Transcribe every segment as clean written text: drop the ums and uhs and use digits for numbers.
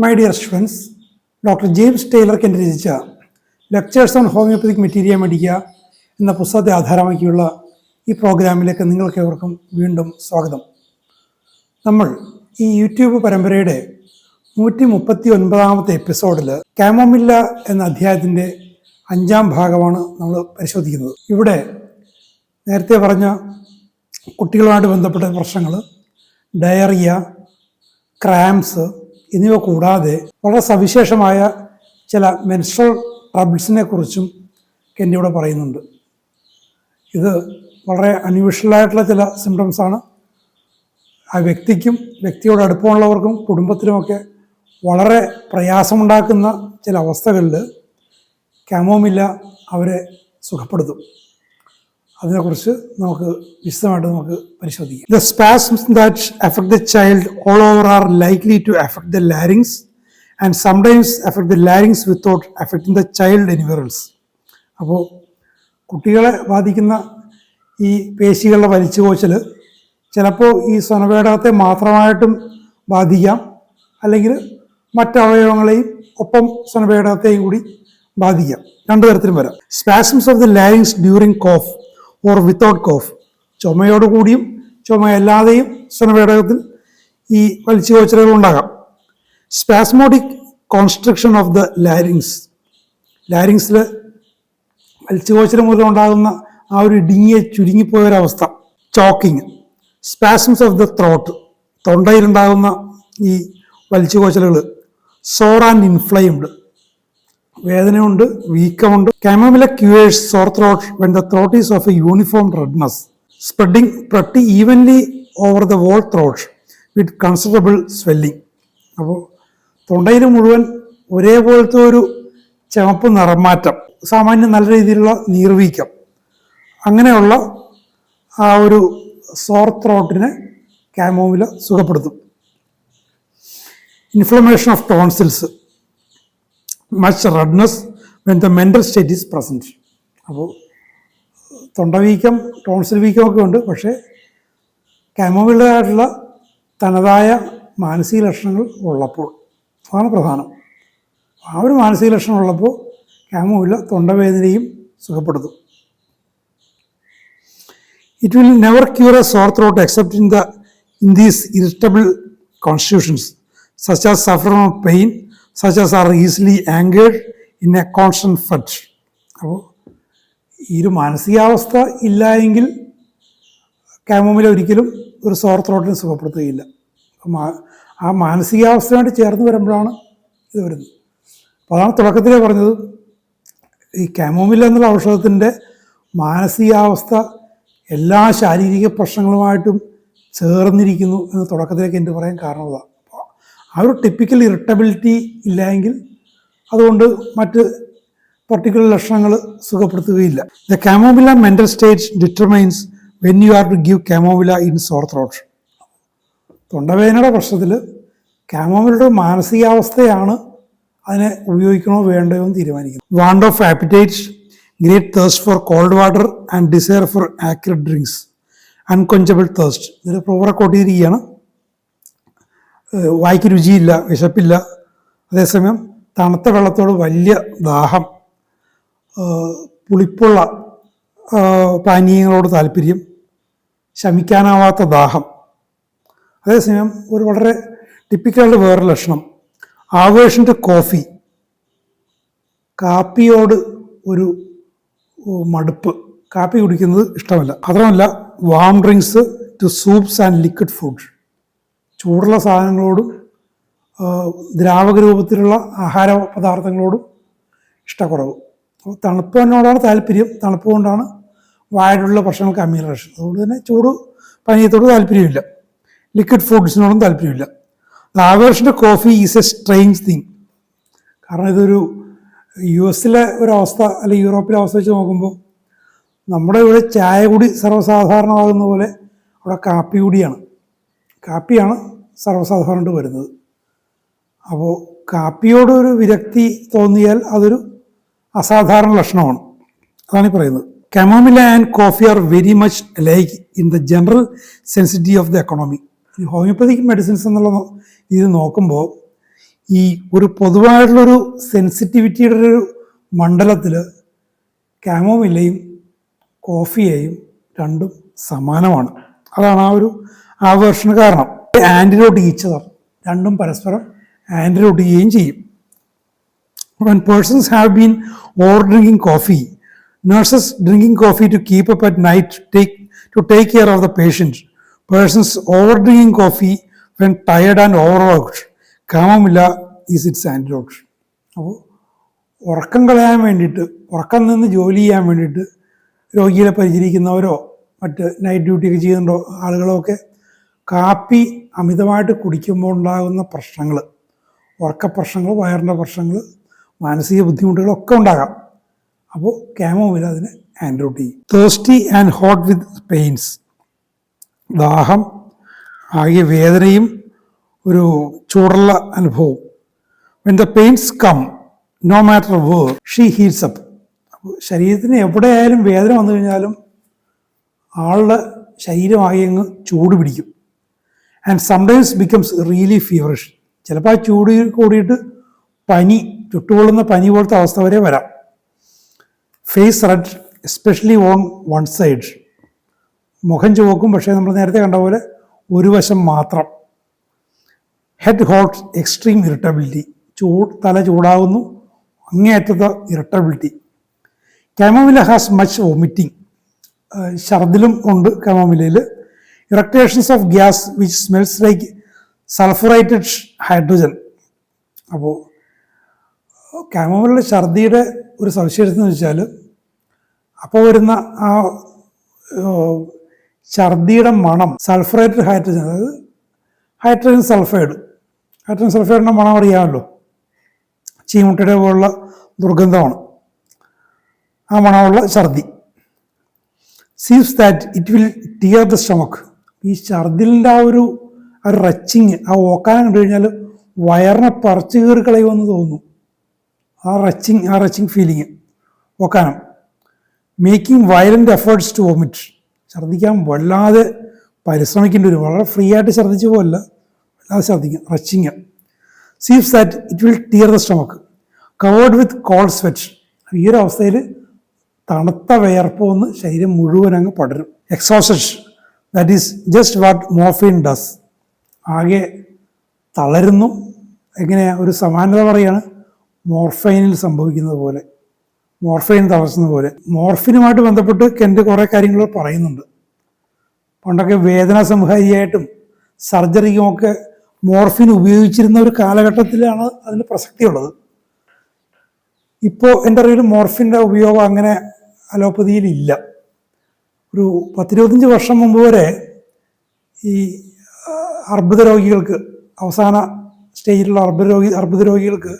My dear students, doctor James Tyler Kent രചിച്ച lectures on homoeopathic materia medica എന്ന പുസ്തകത്തെ ആധാരമാക്കിയുള്ള ഈ പ്രോഗ്രാമിലേക്ക് നിങ്ങൾക്കേവർക്കും വീണ്ടും സ്വാഗതം. നമ്മൾ ഈ യൂട്യൂബ് പരമ്പരയുടെ 139ാമത്തെ എപ്പിസോഡിൽ കാമോമില്ല എന്ന അധ്യായത്തിൻ്റെ 5ാം ഭാഗമാണ് നമ്മൾ പരിശോധിക്കുന്നത്. ഇവിടെ നേരത്തെ പറഞ്ഞ കുട്ടികളുമായിട്ട് ബന്ധപ്പെട്ട പ്രശ്നങ്ങൾ, ഡയറിയ, ക്രാംസ് എന്നിവ കൂടാതെ വളരെ സവിശേഷമായ ചില മെൻസ്ട്രൽ ട്രബിൾസിനെ കുറിച്ചും കെൻ്റ് ഇവിടെ പറയുന്നുണ്ട്. ഇത് വളരെ അൺയൂഷ്വലായിട്ടുള്ള ചില സിംറ്റംസാണ്. ആ വ്യക്തിക്കും വ്യക്തിയോട് അടുപ്പമുള്ളവർക്കും കുടുംബത്തിലുമൊക്കെ വളരെ പ്രയാസമുണ്ടാക്കുന്ന ചില അവസ്ഥകളിൽ കാമോമില്ല അവരെ സുഖപ്പെടുത്തും. അതിനെക്കുറിച്ച് നമുക്ക് വിശദമായിട്ട് പരിശോധിക്കാം. The spasms that affect the child all over are likely to affect the larynx and sometimes affect the larynx without affecting the child anywhere else. അപ്പോൾ കുട്ടികളെ ബാധിക്കുന്ന ഈ പേശികളുടെ വലിച്ചുപോച്ചൽ ചിലപ്പോൾ ഈ സ്വനപേടകത്തെ മാത്രമായിട്ടും ബാധിക്കാം, അല്ലെങ്കിൽ മറ്റവയവങ്ങളെയും ഒപ്പം സ്വനപേടകത്തെയും കൂടി ബാധിക്കാം. രണ്ടു തരത്തിലും വരാം. Spasms of the larynx during cough or without cough, ചുമയോട് കൂടിയും ചുമയല്ലാതെയും സ്വനപേടകത്തിൽ ഈ വലിച്ചുപോച്ചലുകൾ ഉണ്ടാകാം. Spasmodic constriction of the larynx, ലാരിങ്സിൽ വലിച്ചുപോച്ചൽ മൂലം ഉണ്ടാകുന്ന ആ ഒരു ചുരുങ്ങിപ്പോയൊരവസ്ഥ. Choking. Spasms of the throat, തൊണ്ടയിലുണ്ടാകുന്ന ഈ വലിച്ചുപോച്ചലുകൾ. സോർ ആൻഡ് ഇൻഫ്ലൈംഡ്, വേദനയുണ്ട്, വീക്കമുണ്ട്. Chamomilla cures sore throat when the throat is of a uniform redness spreading pretty evenly over the whole throat with considerable swelling. അപ്പോൾ തൊണ്ടയിൽ മുഴുവൻ ഒരേപോലത്തെ ഒരു ചുവപ്പ് നിറമാറ്റം, സാമാന്യം നല്ല രീതിയിലുള്ള നീർവീക്കം, അങ്ങനെയുള്ള ആ ഒരു സോർ ത്രോട്ടിനെ കാമോമില്ല സുഖപ്പെടുത്തും. Inflammation of tonsils, much redness when the mental state is present. അപ്പോൾ തൊണ്ടവീക്കം, ടോൺസിൽ വീക്കമൊക്കെ ഉണ്ട്, പക്ഷേ കാമോമില്ലയായിട്ടുള്ള തനതായ മാനസിക ലക്ഷണങ്ങൾ ഉള്ളപ്പോൾ, അതാണ് പ്രധാനം. ആ ഒരു മാനസിക ലക്ഷണം ഉള്ളപ്പോൾ കാമോമില്ല തൊണ്ടവേദനയും സുഖപ്പെടുത്തും. It will never cure a sore throat except in these irritable constitutions, such as suffer from pain, such as are easily angered in a constant fret. അപ്പോൾ ഈ ഒരു മാനസികാവസ്ഥ ഇല്ല എങ്കിൽ കാമോമില്ല ഒരിക്കലും ഒരു സോർ ത്രോട്ടിനെ സുഖപ്പെടുത്തുകയില്ല. ആ മാനസികാവസ്ഥയായിട്ട് ചേർന്ന് വരുമ്പോഴാണ് ഇത് വരുന്നത്. അപ്പോൾ അതാണ് തുടക്കത്തിലേ പറഞ്ഞത്, ഈ കാമോമില്ല എന്നുള്ള ഔഷധത്തിൻ്റെ മാനസികാവസ്ഥ എല്ലാ ശാരീരിക പ്രശ്നങ്ങളുമായിട്ടും ചേർന്നിരിക്കുന്നു എന്ന് തുടക്കത്തിലേക്ക് എനിക്ക് പറയാൻ കാരണമാണ്. ആ ഒരു ടിപ്പിക്കൽ ഇറിറ്റബിലിറ്റി ഇല്ലെങ്കിൽ അതുകൊണ്ട് മറ്റ് പർട്ടിക്കുലർ ലക്ഷണങ്ങൾ സുഖപ്പെടുത്തുകയില്ല. The chamomilla mental state determines when you are to give chamomilla in sore throat. തൊണ്ടവേദനയുടെ പ്രശ്നത്തിൽ കാമോമില്ലയുടെ മാനസികാവസ്ഥയാണ് അതിനെ ഉപയോഗിക്കണോ വേണ്ടയോ എന്ന് തീരുമാനിക്കുന്നത്. Want of appetite, great thirst for cold water and desire for acrid drinks, unquenchable thirst. ഇതിൽ പ്രോപ്പറെ കൊട്ടിയിരിക്കുകയാണ്. വായ്ക്ക് രുചിയില്ല, വിശപ്പില്ല, അതേസമയം തണുത്ത വെള്ളത്തോട് വലിയ ദാഹം, പുളിപ്പുള്ള പാനീയങ്ങളോട് താല്പര്യം, ശമിക്കാനാവാത്ത ദാഹം. അതേസമയം ഒരു വളരെ ടിപ്പിക്കലായിട്ട് വേറൊരു ലക്ഷണം, ആവേഷൻ ടു കോഫി, കാപ്പിയോട് ഒരു മടുപ്പ്, കാപ്പി കുടിക്കുന്നത് ഇഷ്ടമല്ല. മാത്രമല്ല warm drinks to soups and liquid food, ചൂടുള്ള സാധനങ്ങളോടും ദ്രാവക രൂപത്തിലുള്ള ആഹാര പദാർത്ഥങ്ങളോടും ഇഷ്ടക്കുറവ്. അപ്പോൾ തണുപ്പിനോടാണ് താല്പര്യം, തണുപ്പ് കൊണ്ടാണ് വായിലുള്ള ഭക്ഷണങ്ങൾക്ക് അമീലറേഷൻ. അതുകൊണ്ട് തന്നെ ചൂട് പാനീയത്തോട് താല്പര്യമില്ല, ലിക്വിഡ് ഫുഡ്സിനോടും താല്പര്യമില്ല. ആവേഷൻ്റെ coffee is a strange thing. കാരണം ഇതൊരു US-ലെ ഒരവസ്ഥ അല്ലെങ്കിൽ യൂറോപ്പിലെ അവസ്ഥ വെച്ച് നോക്കുമ്പോൾ നമ്മുടെ ഇവിടെ ചായ കൂടി സർവ്വസാധാരണമാകുന്ന പോലെ അവിടെ കാപ്പി കൂടിയാണ്, കാപ്പിയാണ് സർവ്വസാധാരണമായിട്ട് വരുന്നത്. അപ്പോൾ കാപ്പിയോടൊരു വിരക്തി തോന്നിയാൽ അതൊരു അസാധാരണ ലക്ഷണമാണ്. അതാണ് ഈ പറയുന്നത്. Chamomilla and coffee are very much like in the general sensitivity of the economy. ഈ ഹോമിയോപ്പതിക് മെഡിസിൻസ് എന്നുള്ള ഇത് നോക്കുമ്പോൾ ഈ ഒരു പൊതുവായിട്ടുള്ളൊരു സെൻസിറ്റിവിറ്റിയുടെ ഒരു മണ്ഡലത്തിൽ കാമോമില്ലയും കോഫിയെയും രണ്ടും സമാനമാണ്. അതാണ് ആ ഒരു ആവേർഷന് കാരണം. ആൻറ്റിഡോട്ട് ഈച്ച് അതർ, രണ്ടും പരസ്പരം ആൻറ്റിഡോട്ട് ചെയ്യുകയും ചെയ്യും. When persons have been over drinking coffee, nurses drinking coffee to keep up at night to take care of the patient. Persons over drinking coffee when tired and overworked. Chamomilla is its antidote. അപ്പോൾ ഉറക്കം കളയാൻ വേണ്ടിയിട്ട്, ഉറക്കം നിന്ന് ജോലി ചെയ്യാൻ വേണ്ടിയിട്ട് രോഗികളെ പരിചരിക്കുന്നവരോ മറ്റ് നൈറ്റ് ഡ്യൂട്ടിയൊക്കെ ചെയ്യുന്ന ആളുകളോ ഒക്കെ കാപ്പി അമിതമായിട്ട് കുടിക്കുമ്പോൾ ഉണ്ടാകുന്ന പ്രശ്നങ്ങൾ, ഉറക്ക പ്രശ്നങ്ങൾ, വയറിൻ്റെ പ്രശ്നങ്ങൾ, മാനസിക ബുദ്ധിമുട്ടുകളൊക്കെ ഉണ്ടാകാം. അപ്പോൾ കാമോമില്ല അതിനെ ആൻറ്റിഡോട്ട് ചെയ്യും. Thirsty and hot with pains, ദാഹം, ആകെ വേദനയും ഒരു ചൂടുള്ള അനുഭവം. When the pains come no matter where she heats up. അപ്പോൾ ശരീരത്തിന് എവിടെയായാലും വേദന വന്നു കഴിഞ്ഞാലും ആളുടെ ശരീരമാകെ അങ്ങ് ചൂട് പിടിക്കും. And sometimes becomes really feverish. ചിലപ്പോൾ ആ ചൂട് കൂടിയിട്ട് പനി, ചുട്ടുപൊള്ളുന്ന പനി പോലത്തെ അവസ്ഥ വരെ വരാം. Face red especially on one side. മുഖം ചുവക്കും, പക്ഷേ നമ്മൾ നേരത്തെ കണ്ട പോലെ ഒരു വശം മാത്രം. Head hot, extreme irritability. തല ചൂടാകുന്നു, അങ്ങേയറ്റത്തെ irritability. Chamomilla has much vomiting. ഛർദിലും ഉണ്ട് കാമോമില്ലയിൽ. Eructations of gas which smells like sulphurated hydrogen. അപ്പോൾ കാമോമില്ല ഛർദിയുടെ ഒരു സവിശേഷത എന്ന് വെച്ചാൽ അപ്പോൾ വരുന്ന ആ ഛർദിയുടെ മണം സൾഫറേറ്റഡ് ഹൈഡ്രജൻ, അതായത് ഹൈഡ്രജൻ സൾഫൈഡിൻ്റെ മണം അറിയാമല്ലോ, ചീമുട്ടയുടെ പോലുള്ള ദുർഗന്ധമാണ് ആ മണമുള്ള ഛർദി. Heaves that it will tear the stomach. ഈ ഛർദിലിൻ്റെ ആ ഒരു റച്ചിങ്, ആ ഓക്കാനം കണ്ടു കഴിഞ്ഞാൽ വയറിനെ പറിച്ചു കയറി കളയുമെന്ന് തോന്നുന്നു. ആ റച്ചിങ് ഫീലിങ്, ഓക്കാനം. Making violent efforts to vomit. ഛർദ്ദിക്കാൻ വല്ലാതെ പരിശ്രമിക്കേണ്ടി വരും. വളരെ ഫ്രീ ആയിട്ട് ഛർദ്ദിച്ചു പോലല്ല, വല്ലാതെ ഛർദ്ദിക്കും. Retching. Heaves that it will tear the stomach. Covered with cold sweat. ഈ ഒരു അവസ്ഥയിൽ തണുത്ത വിയർപ്പ് വന്ന് ശരീരം മുഴുവൻ അങ്ങ് പടരും. Exhausted. That is just what morphine does. ആകെ തളരുന്നു. എങ്ങനെയാണ് ഒരു സമാനത പറയുകയാണ്, മോർഫൈനിൽ സംഭവിക്കുന്നത് പോലെ, മോർഫൈൻ തളർത്തുന്ന പോലെ. മോർഫിനുമായിട്ട് ബന്ധപ്പെട്ട് കെൻ്റ് കുറേ കാര്യങ്ങൾ പറയുന്നുണ്ട്. പണ്ടൊക്കെ വേദന സംഹാരിയായിട്ടും സർജറിക്കുമൊക്കെ മോർഫിൻ ഉപയോഗിച്ചിരുന്ന ഒരു കാലഘട്ടത്തിലാണ് അതിന് പ്രസക്തിയുള്ളത്. ഇപ്പോൾ എൻ്റെ അറിവിൽ മോർഫിൻ്റെ ഉപയോഗം അങ്ങനെ അലോപ്പതിയിലില്ല. ഒരു 10-25 വർഷം മുമ്പ് വരെ ഈ അർബുദ രോഗികൾക്ക്, അവസാന സ്റ്റേജിലുള്ള അർബുദ രോഗികൾക്ക്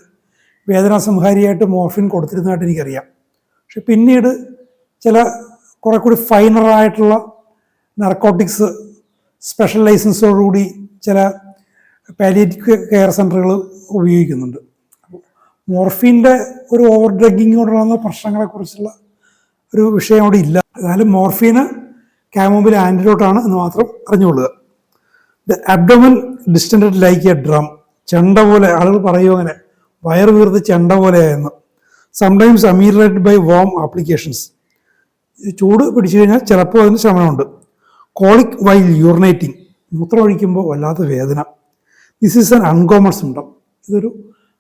വേദന സംഹാരിയായിട്ട് മോർഫിൻ കൊടുത്തിരുന്നതായിട്ട് എനിക്കറിയാം. പക്ഷെ പിന്നീട് ചില കുറെ കൂടി ഫൈനറായിട്ടുള്ള നർക്കോട്ടിക്സ് സ്പെഷ്യൽ ലൈസൻസോടുകൂടി ചില പാലിയേറ്റീവ് കെയർ സെൻ്ററുകൾ ഉപയോഗിക്കുന്നുണ്ട്. മോർഫിൻ്റെ ഒരു ഓവർ ഡ്രഗിങ്ങോടുള്ള പ്രശ്നങ്ങളെക്കുറിച്ചുള്ള ഒരു വിഷയം അവിടെ ഇല്ല. എന്നാലും മോർഫിന് കാമോമില്ല ആൻറ്റിഡോട്ടാണ് എന്ന് മാത്രം അറിഞ്ഞുകൊള്ളുക. The abdomen distend like a drum. ചെണ്ട പോലെ, ആളുകൾ പറയും അങ്ങനെ, വയറ് വീർത്ത് ചെണ്ട പോലെയായിരുന്നു. Sometimes ameliorated by warm applications. ചൂട് പിടിച്ചു കഴിഞ്ഞാൽ ചിലപ്പോൾ അതിന് ശമനമുണ്ട്. Colic while urinating. മൂത്രം ഒഴിക്കുമ്പോൾ വല്ലാത്ത വേദന. This is an uncommon symptom. ഇതൊരു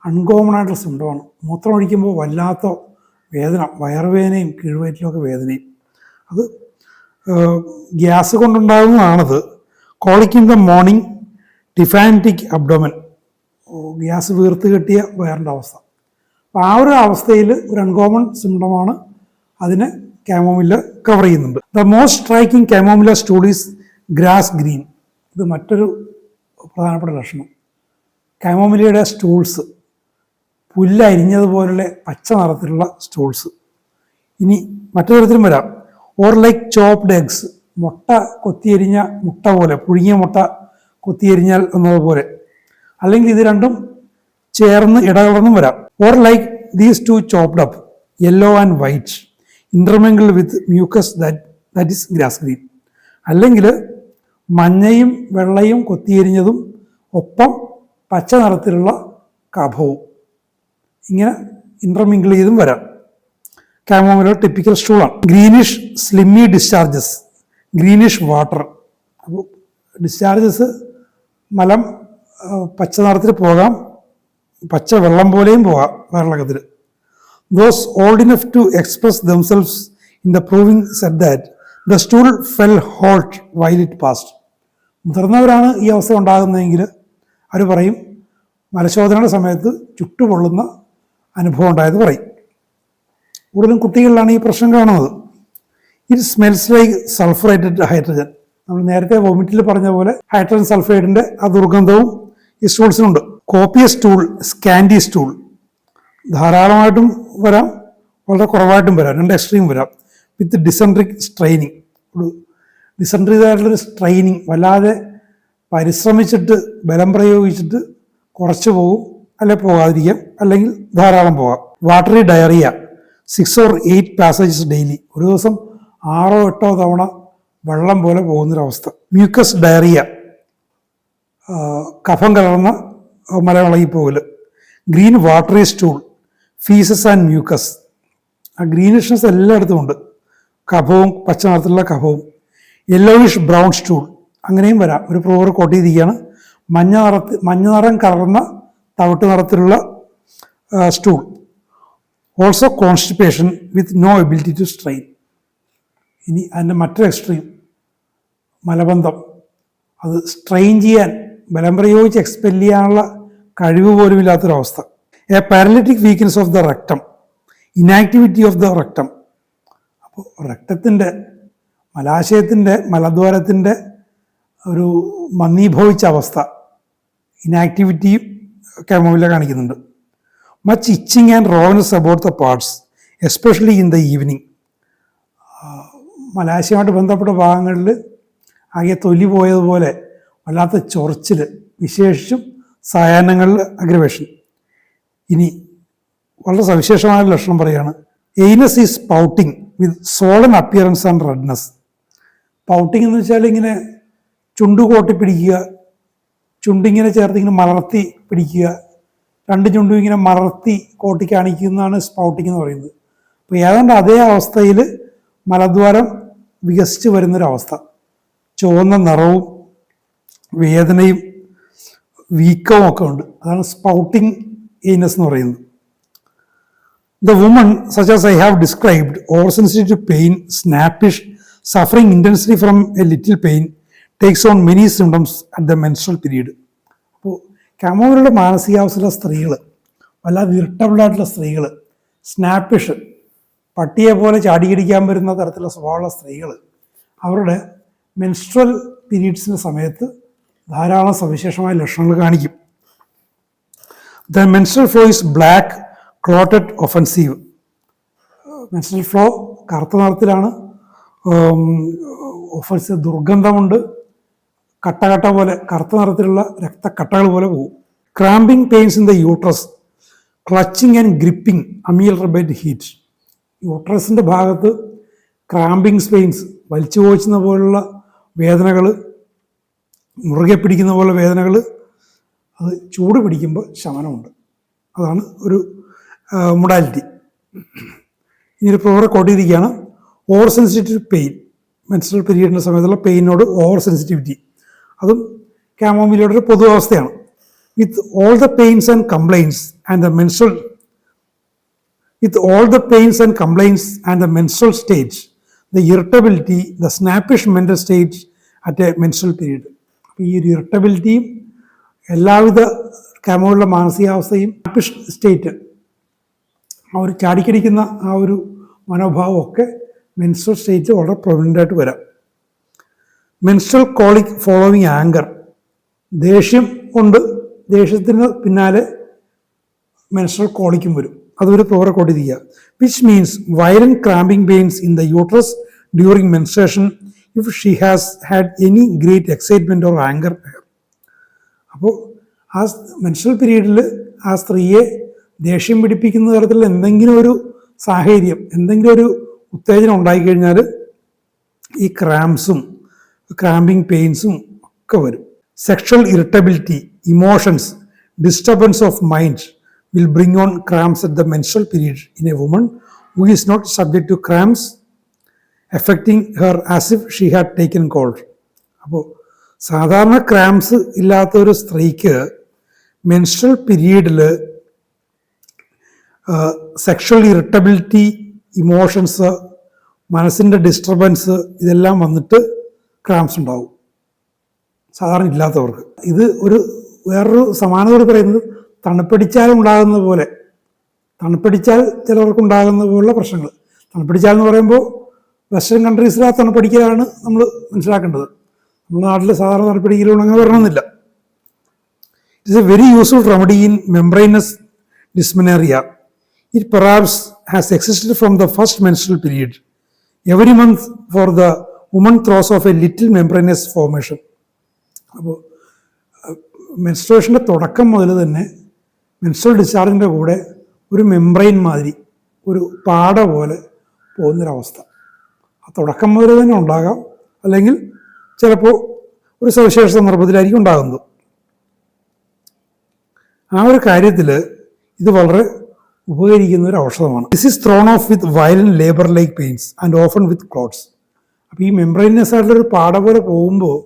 അൺകോമൺ ആയിട്ടുള്ള സിംറ്റമാണ്. മൂത്രം ഒഴിക്കുമ്പോൾ വല്ലാത്ത വേദന, വയറുവേദനയും കീഴ്വയറ്റിലൊക്കെ വേദനയും. അത് ഗ്യാസ് കൊണ്ടുണ്ടാകുന്നതാണത്. കോളിക് ഇൻ ദ മോർണിംഗ്, ഡിഫാൻറ്റിക് അബ്ഡോമൻ. ഗ്യാസ് വീർത്ത് കെട്ടിയ വയറിൻ്റെ അവസ്ഥ. അപ്പോൾ ആ ഒരു അവസ്ഥയിൽ ഒരു അൺകോമൺ സിംറ്റമാണ്. അതിനെ കാമോമില്ല കവർ ചെയ്യുന്നുണ്ട്. The most striking chamomilla stool is grass green. ഇത് മറ്റൊരു പ്രധാനപ്പെട്ട ലക്ഷണം. കാമോമില്ലയുടെ സ്റ്റൂൾസ് പുല്ലരിഞ്ഞതുപോലുള്ള പച്ച നിറത്തിലുള്ള സ്റ്റൂൾസ്. ഇനി മറ്റു തരത്തിലും വരാം. Or like chopped eggs. മുട്ട കൊത്തിയരിഞ്ഞ മുട്ട പോലെ, പുഴുങ്ങിയ മുട്ട കൊത്തിയരിഞ്ഞാൽ എന്നതുപോലെ. അല്ലെങ്കിൽ ഇത് രണ്ടും ചേർന്ന് ഇടകലർന്നും വരാം. Or like these two chopped up, yellow and white, intermingled with mucus that is grass green. അല്ലെങ്കിൽ മഞ്ഞയും വെള്ളയും കൊത്തിയരിഞ്ഞതും ഒപ്പം പച്ച നിറത്തിലുള്ള കഫവും ഇങ്ങനെ ഇൻ്റർമിങ്കിൾ ചെയ്തും വരാം. കാമോമില ടിപ്പിക്കൽ സ്റ്റൂളാണ്. Greenish slimy discharges, greenish water. അപ്പോൾ ഡിസ്ചാർജസ് മലം പച്ച നിറത്തിൽ പോകാം, പച്ച വെള്ളം പോലെയും പോകാം വയറിളക്കത്തിൽ. Those old enough to express themselves in the proving said that the stool felt hot while it passed. മുതിർന്നവരാണ് ഈ അവസ്ഥ ഉണ്ടാകുന്നതെങ്കിൽ അവർ പറയും മലശോധനയുടെ സമയത്ത് ചുട്ടുപൊള്ളുന്ന അനുഭവം ഉണ്ടായത് പറയും. കൂടുതലും കുട്ടികളിലാണ് ഈ പ്രശ്നം കാണുന്നത്. It smells like sulphurated hydrogen. നമ്മൾ നേരത്തെ വോമിറ്റിൽ പറഞ്ഞ പോലെ ഹൈഡ്രജൻ സൾഫൈഡിൻ്റെ ആ ദുർഗന്ധവും ഈ സ്റ്റൂൾസിനുണ്ട്. Copious stool, scanty stool. ധാരാളമായിട്ടും വരാം, വളരെ കുറവായിട്ടും വരാം, രണ്ട് എക്സ്ട്രീം വരാം. With dysenteric straining. ഒരു ഡിസെൻട്രിതായിട്ടുള്ളൊരു സ്ട്രെയിനിങ്, വല്ലാതെ പരിശ്രമിച്ചിട്ട് ബലം പ്രയോഗിച്ചിട്ട് കുറച്ച് പോകും, അല്ലെ പോകാതിരിക്കാം, അല്ലെങ്കിൽ ധാരാളം പോകാം. Watery diarrhoea, 6 or 8 passages daily. ഒരു ദിവസം 6 or 8 തവണ വെള്ളം പോലെ പോകുന്നൊരവസ്ഥ. മ്യൂക്കസ് ഡയറിയ, കഫം കലർന്ന മലമിളകിപ്പോകൽ. Green watery stool, faeces and mucus. ആ ഗ്രീനിഷ്നസ് എല്ലായിടത്തും ഉണ്ട്, കഫവും പച്ച നിറത്തിലുള്ള കഫവും. യെല്ലോയിഷ് ബ്രൗൺ സ്റ്റൂൾ, അങ്ങനെയും വരാം. ഒരു പ്രൂവർ കോട്ട് ചെയ്തിരിക്കുകയാണ്. മഞ്ഞ നിറം കലർന്ന തവിട്ട് നിറത്തിലുള്ള stool. Also constipation with no ability to strain. ഇനി അതിൻ്റെ മറ്റൊരു എക്സ്ട്രീം, മലബന്ധം. അത് സ്ട്രെയിൻ ചെയ്യാൻ, ബലം പ്രയോഗിച്ച് എക്സ്പെൽ ചെയ്യാനുള്ള കഴിവ് പോലും ഇല്ലാത്തൊരവസ്ഥ. A paralytic weakness of the rectum, inactivity of the rectum. അപ്പോൾ റക്തത്തിൻ്റെ, മലാശയത്തിൻ്റെ, മലദ്വാരത്തിൻ്റെ ഒരു മന്ദീഭവിച്ച അവസ്ഥ, ഇനാക്ടിവിറ്റിയും കാമോമില കാണിക്കുന്നുണ്ട്. Much itching and rawness about the parts, especially in the evening. മലാശയമായിട്ട് ബന്ധപ്പെട്ട ഭാഗങ്ങളിൽ ആകെ തൊലി പോയതുപോലെ വല്ലാത്ത ചൊറിച്ചിൽ, വിശേഷിച്ചും സായാഹ്നങ്ങളിൽ അഗ്രവേഷൻ. ഇനി വളരെ സവിശേഷമായ ലക്ഷണം പറയുകയാണ്. Anus is pouting with Solan appearance and redness. Pouting എന്ന് വെച്ചാൽ ഇങ്ങനെ ചുണ്ടു കോട്ടി പിടിക്കുക, ചുണ്ടിങ്ങനെ ചേർത്ത് ഇങ്ങനെ മലർത്തി പിടിക്കുക, രണ്ട് ചുണ്ടും ഇങ്ങനെ മലർത്തി കോട്ടി കാണിക്കുന്നതാണ് സ്പൗട്ടിങ് എന്ന് പറയുന്നത്. അപ്പോൾ ഏതാണ്ട് അതേ അവസ്ഥയിൽ മലദ്വാരം വികസിച്ച് വരുന്നൊരവസ്ഥ. ചുവന്ന നിറവും വേദനയും വീക്കവും ഒക്കെ ഉണ്ട്. അതാണ് സ്പൗട്ടിങ് എയ്നസ് എന്ന് പറയുന്നത്. The woman, such as I have described, oversensitive to pain, snappish, suffering intensely from a little pain, takes on many symptoms at the menstrual period. അപ്പോൾ കാമോമിലയുടെ മാനസികാവസ്ഥയിലുള്ള സ്ത്രീകൾ, വല്ലാതെ ഇറിറ്റബിളായിട്ടുള്ള സ്ത്രീകൾ, സ്നാപ്പിഷ്, പട്ടിയെ പോലെ ചാടിയിടിക്കാൻ വരുന്ന തരത്തിലുള്ള സ്വഭാവമുള്ള സ്ത്രീകൾ, അവരുടെ മെൻസ്ട്രൽ പീരീഡ്സിൻ്റെ സമയത്ത് ധാരാളം സവിശേഷമായ ലക്ഷണങ്ങൾ കാണിക്കും. The menstrual flow is black, clotted, offensive. Menstrual flow കറുത്ത നിറത്തിലാണ്, ഒഫൻസീവ്, ദുർഗന്ധമുണ്ട്, കട്ട പോലെ കറുത്ത നിറത്തിലുള്ള രക്തക്കട്ടകൾ പോലെ പോകും. Cramping pains in the uterus, clutching and gripping ameliorate heat. യൂട്രസിൻ്റെ ഭാഗത്ത് ക്രാമ്പിംഗ് പെയിൻസ്, വലിച്ചു പോച്ചുന്ന പോലുള്ള വേദനകൾ, മുറുകെ പിടിക്കുന്ന പോലെ വേദനകൾ, അത് ചൂട് പിടിക്കുമ്പോൾ ശമനമുണ്ട്. അതാണ് ഒരു മൊഡാലിറ്റി. ഇനിയൊരു പ്രൂവർ കോട്ട് ചെയ്തിരിക്കുകയാണ്. ഓവർ സെൻസിറ്റിവ് പെയിൻ, മെൻസ്ട്രൽ പീരീഡിൻ്റെ സമയത്തുള്ള പെയിനോട് ഓവർ സെൻസിറ്റിവിറ്റി, അതും കാമോമിലയുടെ ഒരു പൊതുവസ്ഥയാണ്. With all the pains and complaints and the menstrual stage, the irritability, the snappish mental stage at a menstrual period. അപ്പോൾ ഈ ഒരു ഇറിറ്റബിലിറ്റിയും എല്ലാവിധ കാമോമിലുള്ള മാനസികാവസ്ഥയും സ്നാപ്പിഷ് സ്റ്റേറ്റ്, ആ ഒരു ചാടിക്കടിക്കുന്ന ആ ഒരു മനോഭാവമൊക്കെ മെൻസ്ട്രൽ സ്റ്റേറ്റിൽ വളരെ പ്രൊമിനൻ്റായിട്ട് വരാം. മെൻസ്ട്രൽ കോളിക് ഫോളോവിങ് ആങ്കർ, ദേഷ്യം കൊണ്ട്, ദേഷ്യത്തിന് പിന്നാലെ മെൻസ്ട്രൽ കോളിക്കും വരും. അതൊരു പ്രൂവർ കോട്ട് ചെയ്തിരിക്കുക. Which means violent cramping pains in the uterus during menstruation if she has had any great excitement or anger. അപ്പോൾ ആ മെൻസ്ട്രൽ പീരീഡിൽ ആ സ്ത്രീയെ ദേഷ്യം പിടിപ്പിക്കുന്ന തരത്തിൽ എന്തെങ്കിലും ഒരു സാഹചര്യം, എന്തെങ്കിലും ഒരു ഉത്തേജനം ഉണ്ടായിക്കഴിഞ്ഞാൽ ഈ ക്രാമ്പിംഗ് പെയിൻസും ഒക്കെ വരും. Sexual irritability, emotions, disturbance of mind will bring on cramps at the menstrual period in a woman who is not subject to cramps affecting her as if she had taken cold. അപ്പോൾ സാധാരണ cramps ഇല്ലാത്ത ഒരു സ്ത്രീക്ക് menstrual പീരീഡിൽ sexual irritability, emotions, മനസ്സിൻ്റെ disturbance ഇതെല്ലാം വന്നിട്ട് cramps ഉണ്ടാവും സാധാരണ ഇല്ലാത്തവർക്ക്. ഇത് വേറൊരു സമാനതയോട് പറയുന്നത് തണുപ്പടിച്ചാൽ ഉണ്ടാകുന്ന പോലെ, തണുപ്പടിച്ചാൽ ചിലവർക്ക് ഉണ്ടാകുന്ന പോലുള്ള പ്രശ്നങ്ങൾ. തണുപ്പടിച്ചാൽ എന്ന് പറയുമ്പോൾ വെസ്റ്റേൺ കൺട്രീസിൽ ആ തണുപ്പടിക്കലാണ് നമ്മൾ മനസ്സിലാക്കേണ്ടത്. നമ്മുടെ നാട്ടിൽ സാധാരണ തണുപ്പടിക്കലും അങ്ങനെ വരണമെന്നില്ല. It is a very useful remedy in membranous dysmenorrhoea. It perhaps has existed from the first menstrual period. Every month for the woman throws off a little membranous formation. അപ്പോൾ മെൻസ്ട്രുവേഷൻ്റെ തുടക്കം മുതൽ തന്നെ മെൻസ്ട്രൽ ഡിസ്ചാർജിൻ്റെ കൂടെ ഒരു മെംബ്രെയിൻ മാതിരി ഒരു പാട പോലെ പോകുന്നൊരവസ്ഥ ആ തുടക്കം മുതൽ തന്നെ ഉണ്ടാകാം, അല്ലെങ്കിൽ ചിലപ്പോൾ ഒരു സവിശേഷ സന്ദർഭത്തിലായിരിക്കും ഉണ്ടാകുന്നത്. ആ ഒരു കാര്യത്തിൽ ഇത് വളരെ ഉപകരിക്കുന്ന ഒരു ഔഷധമാണ്. This is thrown off with violent labour like pains and often with clots. അപ്പോൾ ഈ മെംബ്രെയിനസ് ആയിട്ടുള്ളൊരു പാട പോലെ പോകുമ്പോൾ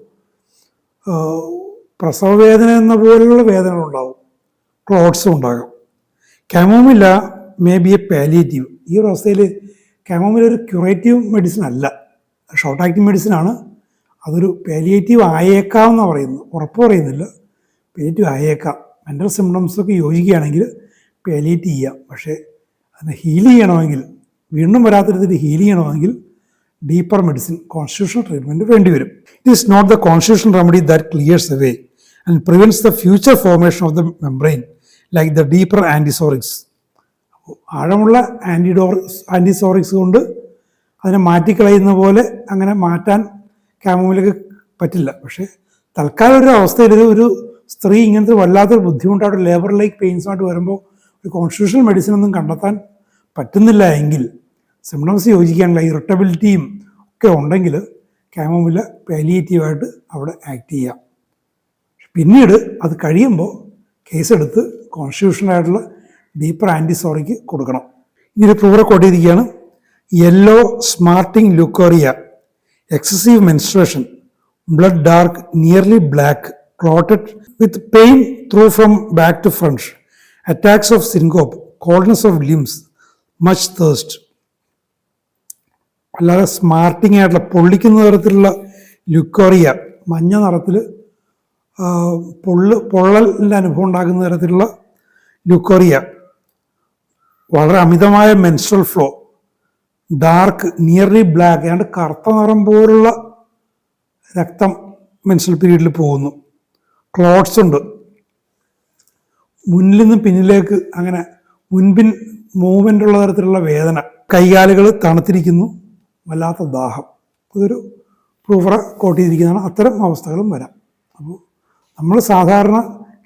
പ്രസവവേദന എന്ന പോലെയുള്ള വേദനകളുണ്ടാവും, ക്ലോട്ട്സും ഉണ്ടാകും. കാമോമില്ല മേ ബി എ പാലിയേറ്റീവ്. ഈ ഒരു അവസ്ഥയിൽ കാമോമില്ല ഒരു ക്യൂറേറ്റീവ് മെഡിസിൻ അല്ല, ഷോർട്ട് ആക്ടിങ് മെഡിസിനാണ്. അതൊരു പാലിയേറ്റീവ് ആയേക്കാം എന്നാണ് പറയുന്നത്, ഉറപ്പ് പറയുന്നില്ല. പാലിയേറ്റീവ് ആയേക്കാം. മെൻ്റൽ സിംറ്റംസൊക്കെ യോജിക്കുകയാണെങ്കിൽ പാലിയേറ്റ് ചെയ്യാം. പക്ഷേ അതിനെ ഹീൽ ചെയ്യണമെങ്കിൽ, വീണ്ടും വരാത്ത രീതിയിൽ ഹീൽ ചെയ്യണമെങ്കിൽ ഡീപ്പർ മെഡിസിൻ, കോൺസ്റ്റിറ്റ്യൂഷണൽ ട്രീറ്റ്മെൻറ്റ് വേണ്ടി വരും. It is not the constitutional remedy that clears away and prevents the future formation of the membrane like the deeper antisorics. ആഴമുള്ള ആൻറ്റിസോറിക്സ് കൊണ്ട് അതിനെ മാറ്റിക്കളയുന്ന പോലെ അങ്ങനെ മാറ്റാൻ കാമോമിലക്ക് പറ്റില്ല. പക്ഷേ തൽക്കാലം ഒരു അവസ്ഥയിൽ ഒരു സ്ത്രീ ഇങ്ങനത്തെ വല്ലാത്തൊരു ബുദ്ധിമുട്ടായിട്ട് ലേബർ ലൈക്ക് പെയിൻസുമായിട്ട് വരുമ്പോൾ ഒരു കോൺസ്റ്റിറ്റ്യൂഷണൽ മെഡിസിൻ ഒന്നും കണ്ടെത്താൻ പറ്റുന്നില്ല എങ്കിൽ, സിംപ്റ്റംസ് യോജിക്കാനുള്ള ഇറിറ്റബിലിറ്റിയും ഒക്കെ ഉണ്ടെങ്കിൽ കാമോമില പാലിയേറ്റീവായിട്ട് അവിടെ ആക്ട് ചെയ്യാം. പിന്നീട് അത് കഴിയുമ്പോൾ കേസെടുത്ത് കോൺസ്റ്റിറ്റ്യൂഷണലായിട്ടുള്ള ഡീപ്പർ ആൻറ്റിസോറിക്ക് കൊടുക്കണം. ഇനി പ്രൂവറെ കോട്ട് ചെയ്തിരിക്കുകയാണ്. Yellow smarting leucorrhoea, excessive menstruation, blood dark nearly black, clotted with pain through from back to front, attacks of syncope, coldness of limbs, much thirst. അല്ലാതെ സ്മാർട്ടിംഗ് ആയിട്ടുള്ള പൊള്ളിക്കുന്ന തരത്തിലുള്ള ലുക്കോറിയ, മഞ്ഞ നിറത്തിൽ പൊള്ളലിൻ്റെ അനുഭവം ഉണ്ടാകുന്ന തരത്തിലുള്ള ലുക്കോറിയ, വളരെ അമിതമായ menstrual flow, dark nearly black, ഏതാണ്ട് കറുത്ത നിറം പോലുള്ള രക്തം മെൻസ്ട്രൽ പീരീഡിൽ പോകുന്നു, ക്ലോട്ട്സ് ഉണ്ട്, മുന്നിൽ നിന്ന് പിന്നിലേക്ക് അങ്ങനെ മുൻപിൻ മൂവ്മെൻ്റ് ഉള്ള തരത്തിലുള്ള വേദന, കൈകാലുകൾ തണുത്തിരിക്കുന്നു, വല്ലാത്ത ദാഹം. ഇതൊരു പ്രൂഫറ കോട്ട് ചെയ്തിരിക്കുന്നതാണ്. അത്തരം അവസ്ഥകളും വരാം. അപ്പോൾ നമ്മൾ സാധാരണ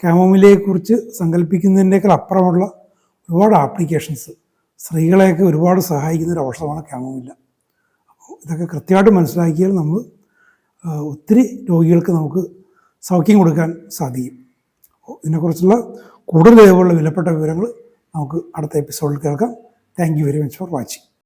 കാമോമിലയെക്കുറിച്ച് സങ്കല്പിക്കുന്നതിൻ്റെയൊക്കെ അപ്പുറമുള്ള ഒരുപാട് ആപ്ലിക്കേഷൻസ്, സ്ത്രീകളെയൊക്കെ ഒരുപാട് സഹായിക്കുന്ന ഒരു ഔഷധമാണ് കാമോമില്ല. അപ്പോൾ ഇതൊക്കെ കൃത്യമായിട്ട് മനസ്സിലാക്കിയാൽ നമ്മൾ ഒത്തിരി രോഗികൾക്ക് നമുക്ക് സൗഖ്യം കൊടുക്കാൻ സാധിക്കും. അപ്പോൾ ഇതിനെക്കുറിച്ചുള്ള കൂടുതൽ വിലപ്പെട്ട വിവരങ്ങൾ നമുക്ക് അടുത്ത എപ്പിസോഡിൽ കേൾക്കാം. Thank you very much for watching.